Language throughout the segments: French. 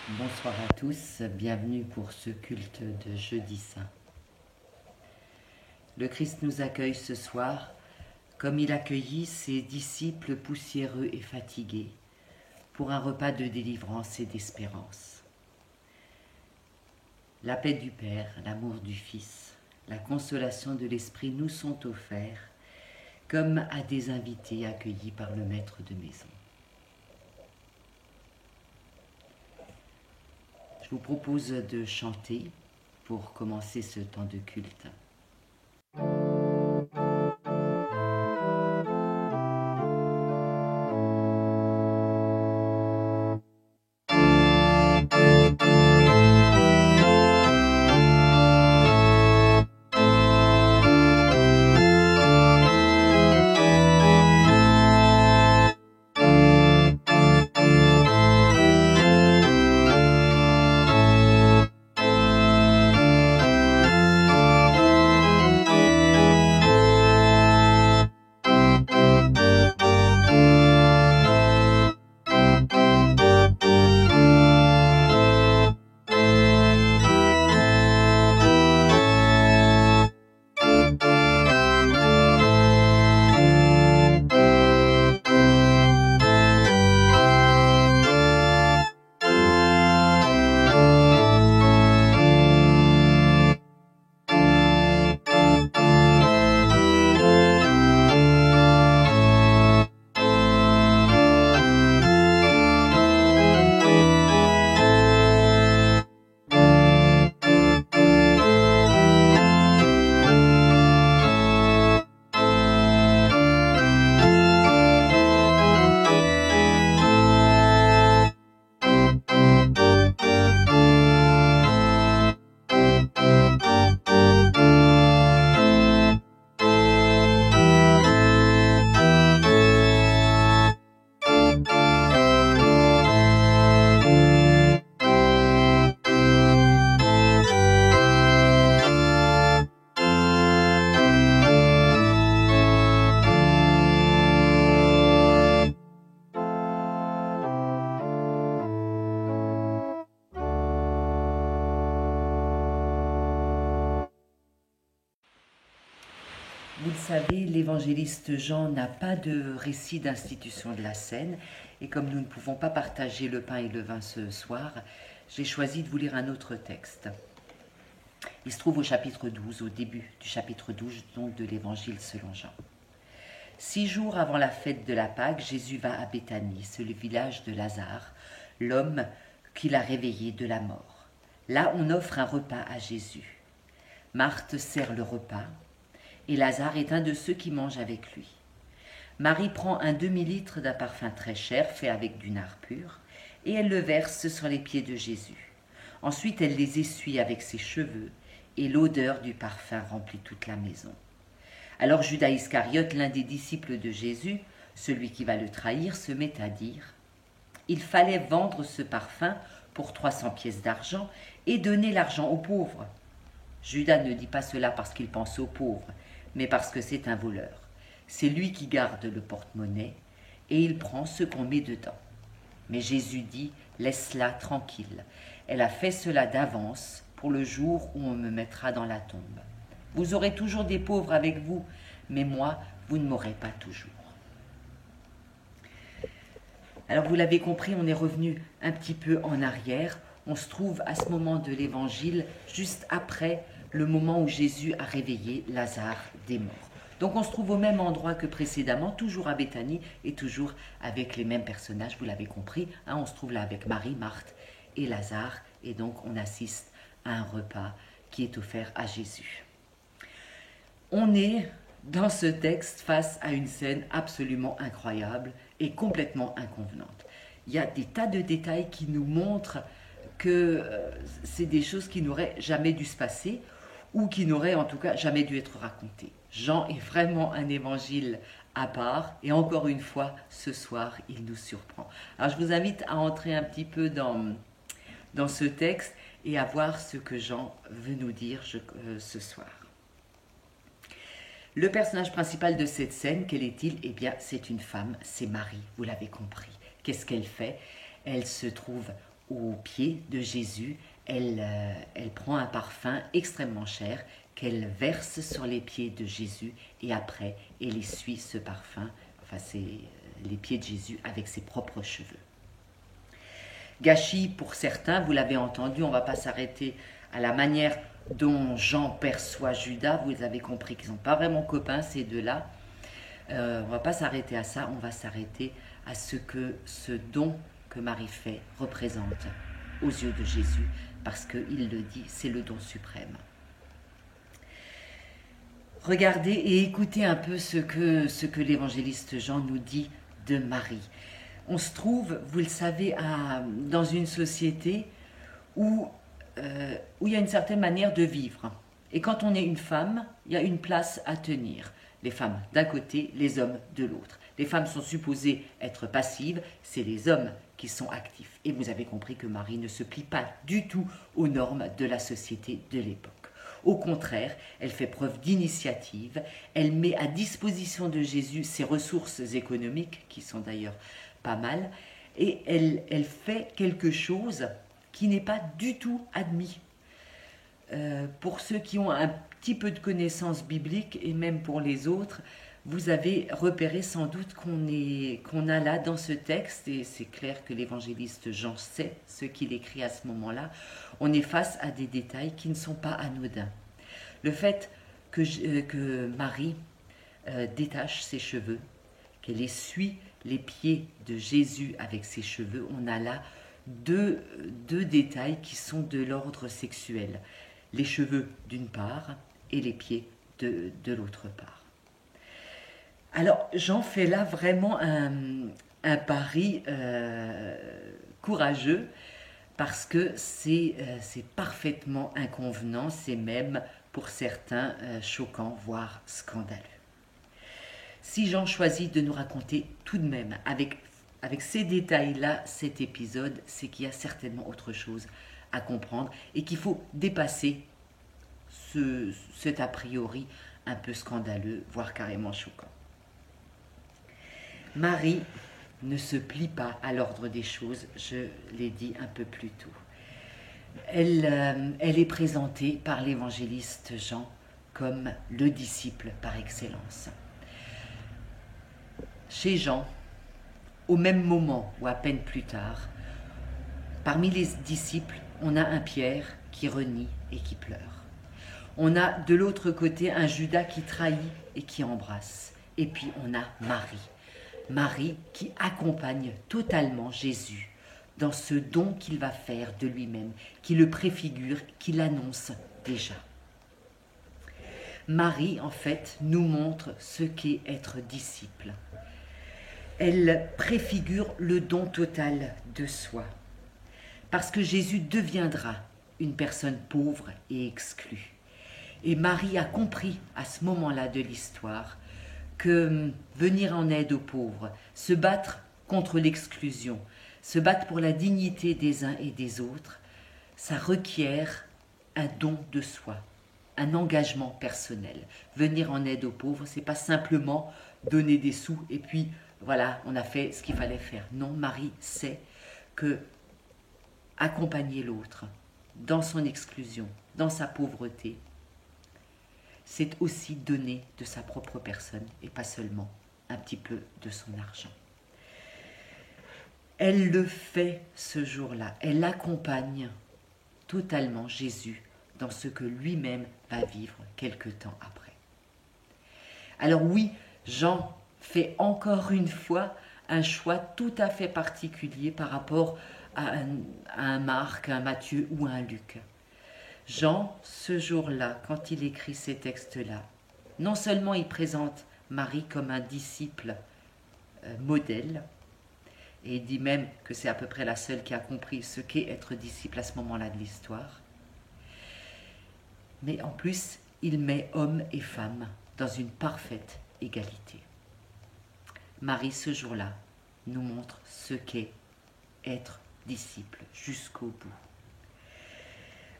Bonsoir à tous, bienvenue pour ce culte de Jeudi Saint. Le Christ nous accueille ce soir comme il accueillit ses disciples poussiéreux et fatigués pour un repas de délivrance et d'espérance. La paix du Père, l'amour du Fils, la consolation de l'Esprit nous sont offerts comme à des invités accueillis par le maître de maison. Je vous propose de chanter pour commencer ce temps de culte. Vous le savez, l'évangéliste Jean n'a pas de récit d'institution de la scène, et comme nous ne pouvons pas partager le pain et le vin ce soir, j'ai choisi de vous lire un autre texte. Il se trouve au chapitre 12, au début du chapitre 12 donc de l'évangile selon Jean. 6 jours avant la fête de la Pâque, Jésus va à Béthanie, c'est le village de Lazare, l'homme qu'il a réveillé de la mort. Là, on offre un repas à Jésus. Marthe sert le repas, et Lazare est un de ceux qui mangent avec lui. Marie prend un demi-litre d'un parfum très cher, fait avec du nard pur, et elle le verse sur les pieds de Jésus. Ensuite, elle les essuie avec ses cheveux, et l'odeur du parfum remplit toute la maison. Alors Judas Iscariote, l'un des disciples de Jésus, celui qui va le trahir, se met à dire « Il fallait vendre ce parfum pour 300 pièces d'argent et donner l'argent aux pauvres. » Judas ne dit pas cela parce qu'il pense aux pauvres, mais parce que c'est un voleur. C'est lui qui garde le porte-monnaie et il prend ce qu'on met dedans. Mais Jésus dit « Laisse-la tranquille. Elle a fait cela d'avance pour le jour où on me mettra dans la tombe. Vous aurez toujours des pauvres avec vous, mais moi, vous ne m'aurez pas toujours. » Alors vous l'avez compris, on est revenu un petit peu en arrière. On se trouve à ce moment de l'évangile, juste après le moment où Jésus a réveillé Lazare des morts. Donc on se trouve au même endroit que précédemment, toujours à Béthanie et toujours avec les mêmes personnages, vous l'avez compris. On se trouve là avec Marie, Marthe et Lazare, et donc on assiste à un repas qui est offert à Jésus. On est dans ce texte face à une scène absolument incroyable et complètement inconvenante. Il y a des tas de détails qui nous montrent que c'est des choses qui n'auraient jamais dû se passer ou qui n'auraient en tout cas jamais dû être racontées. Jean est vraiment un évangile à part et encore une fois, ce soir, il nous surprend. Alors je vous invite à entrer un petit peu dans ce texte et à voir ce que Jean veut nous dire ce soir. Le personnage principal de cette scène, quel est-il? Eh bien, c'est une femme, c'est Marie, vous l'avez compris. Qu'est-ce qu'elle fait? Elle se trouve aux pieds de Jésus, elle prend un parfum extrêmement cher qu'elle verse sur les pieds de Jésus et après elle essuie ce parfum, enfin c'est les pieds de Jésus avec ses propres cheveux. Gâchis pour certains, vous l'avez entendu, on ne va pas s'arrêter à la manière dont Jean perçoit Judas, vous avez compris qu'ils ne sont pas vraiment copains ces deux-là. On ne va pas s'arrêter à ça, on va s'arrêter à ce que ce don que Marie fait représente aux yeux de Jésus, parce qu'il le dit, c'est le don suprême. Regardez et écoutez un peu ce que l'évangéliste Jean nous dit de Marie. On se trouve, vous le savez, dans une société où il y a une certaine manière de vivre. Et quand on est une femme, il y a une place à tenir. Les femmes d'un côté, les hommes de l'autre. Les femmes sont supposées être passives, c'est les hommes qui sont actifs. Et vous avez compris que Marie ne se plie pas du tout aux normes de la société de l'époque. Au contraire, elle fait preuve d'initiative, elle met à disposition de Jésus ses ressources économiques, qui sont d'ailleurs pas mal, et elle fait quelque chose qui n'est pas du tout admis. Pour ceux qui ont un petit peu de connaissances bibliques, et même pour les autres, vous avez repéré sans doute qu'on a là dans ce texte, et c'est clair que l'évangéliste Jean sait ce qu'il écrit à ce moment-là, on est face à des détails qui ne sont pas anodins. Le fait que Marie détache ses cheveux, qu'elle essuie les pieds de Jésus avec ses cheveux, on a là deux détails qui sont de l'ordre sexuel. Les cheveux d'une part et les pieds de l'autre part. Alors, Jean fait là vraiment un pari courageux parce que c'est parfaitement inconvenant, c'est même pour certains choquant, voire scandaleux. Si Jean choisit de nous raconter tout de même avec ces détails-là cet épisode, c'est qu'il y a certainement autre chose à comprendre et qu'il faut dépasser cet a priori un peu scandaleux, voire carrément choquant. Marie ne se plie pas à l'ordre des choses, je l'ai dit un peu plus tôt. Elle est présentée par l'évangéliste Jean comme le disciple par excellence. Chez Jean, au même moment ou à peine plus tard, parmi les disciples, on a un Pierre qui renie et qui pleure. On a de l'autre côté un Judas qui trahit et qui embrasse. Et puis on a Marie. Marie qui accompagne totalement Jésus dans ce don qu'il va faire de lui-même, qui le préfigure, qui l'annonce déjà. Marie, en fait, nous montre ce qu'est être disciple. Elle préfigure le don total de soi, parce que Jésus deviendra une personne pauvre et exclue. Et Marie a compris à ce moment-là de l'histoire que venir en aide aux pauvres, se battre contre l'exclusion, se battre pour la dignité des uns et des autres, ça requiert un don de soi, un engagement personnel. Venir en aide aux pauvres, c'est pas simplement donner des sous et puis voilà, on a fait ce qu'il fallait faire. Non, Marie sait que accompagner l'autre dans son exclusion, dans sa pauvreté, c'est aussi donner de sa propre personne et pas seulement un petit peu de son argent. Elle le fait ce jour-là, elle accompagne totalement Jésus dans ce que lui-même va vivre quelque temps après. Alors oui, Jean fait encore une fois un choix tout à fait particulier par rapport à un Marc, un Matthieu ou un Luc. Jean, ce jour-là, quand il écrit ces textes-là, non seulement il présente Marie comme un disciple modèle, et il dit même que c'est à peu près la seule qui a compris ce qu'est être disciple à ce moment-là de l'histoire, mais en plus, il met hommes et femmes dans une parfaite égalité. Marie, ce jour-là, nous montre ce qu'est être disciple jusqu'au bout.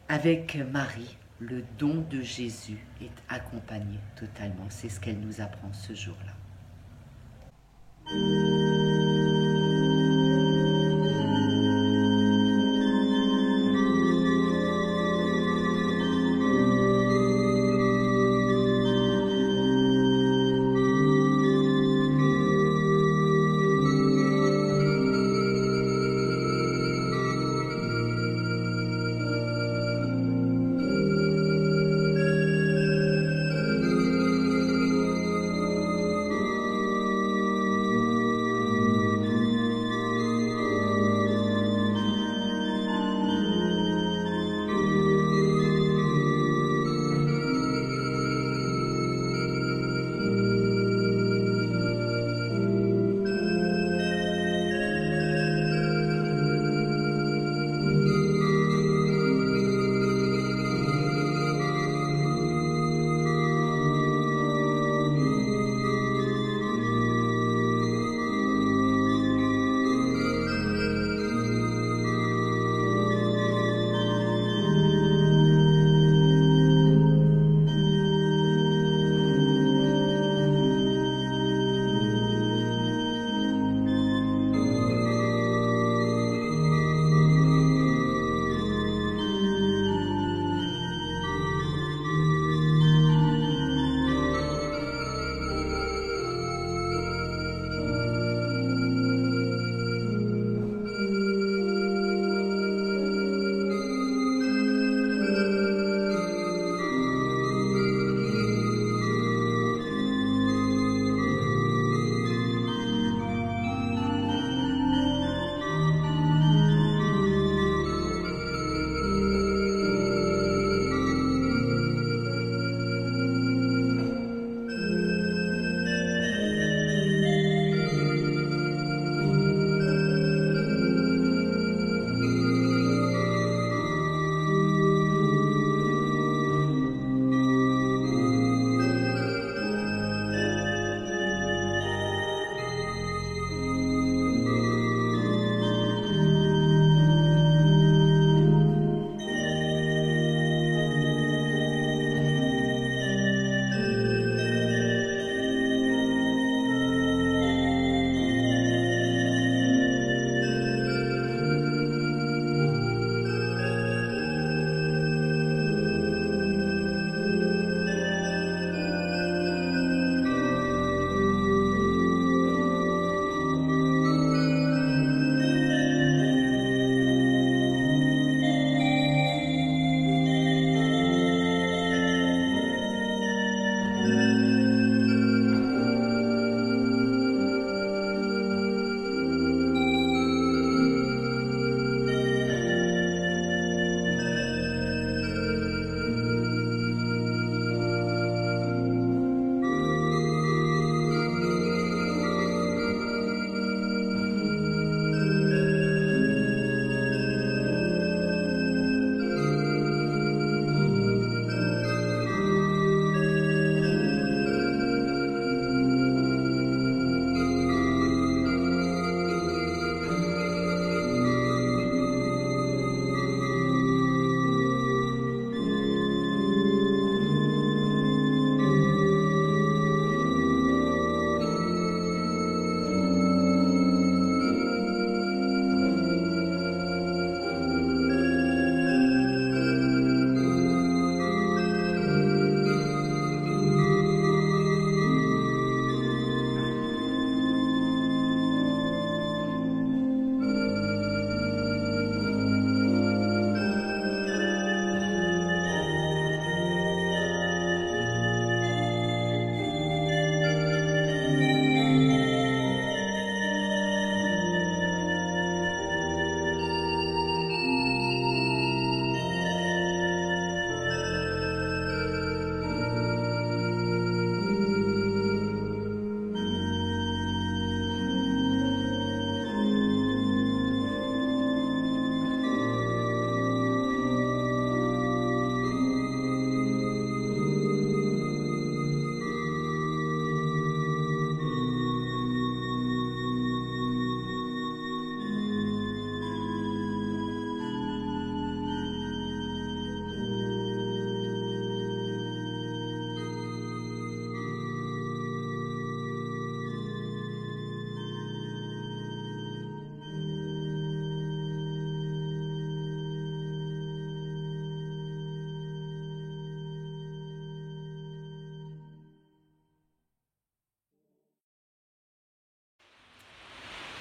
Avec Marie, le don de Jésus est accompagné totalement. C'est ce qu'elle nous apprend ce jour-là.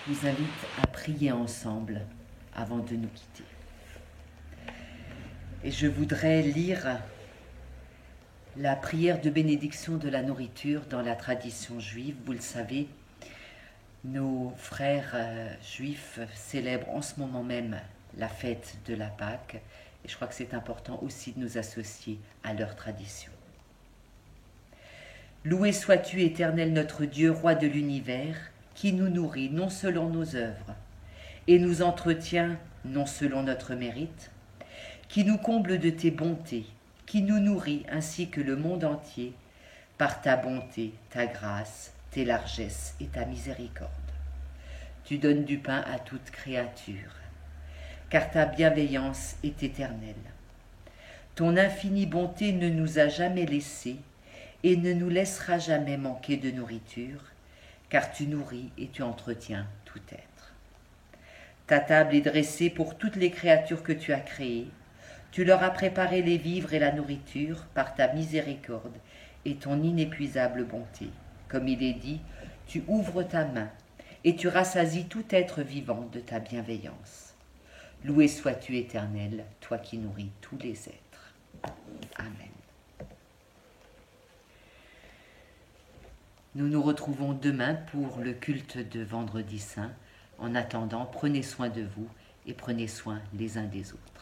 vous invite à prier ensemble avant de nous quitter. Et je voudrais lire la prière de bénédiction de la nourriture dans la tradition juive. Vous le savez, nos frères juifs célèbrent en ce moment même la fête de la Pâque, et je crois que c'est important aussi de nous associer à leur tradition. Loué sois-tu, Éternel notre Dieu, roi de l'univers, qui nous nourrit non selon nos œuvres, et nous entretient non selon notre mérite, qui nous comble de tes bontés, qui nous nourrit ainsi que le monde entier, par ta bonté, ta grâce, tes largesses et ta miséricorde. Tu donnes du pain à toute créature, car ta bienveillance est éternelle. Ton infinie bonté ne nous a jamais laissés et ne nous laissera jamais manquer de nourriture, car tu nourris et tu entretiens tout être. Ta table est dressée pour toutes les créatures que tu as créées. Tu leur as préparé les vivres et la nourriture par ta miséricorde et ton inépuisable bonté. Comme il est dit, tu ouvres ta main et tu rassasies tout être vivant de ta bienveillance. Loué sois-tu, Éternel, toi qui nourris tous les êtres. Amen. Nous nous retrouvons demain pour le culte de Vendredi Saint. En attendant, prenez soin de vous et prenez soin les uns des autres.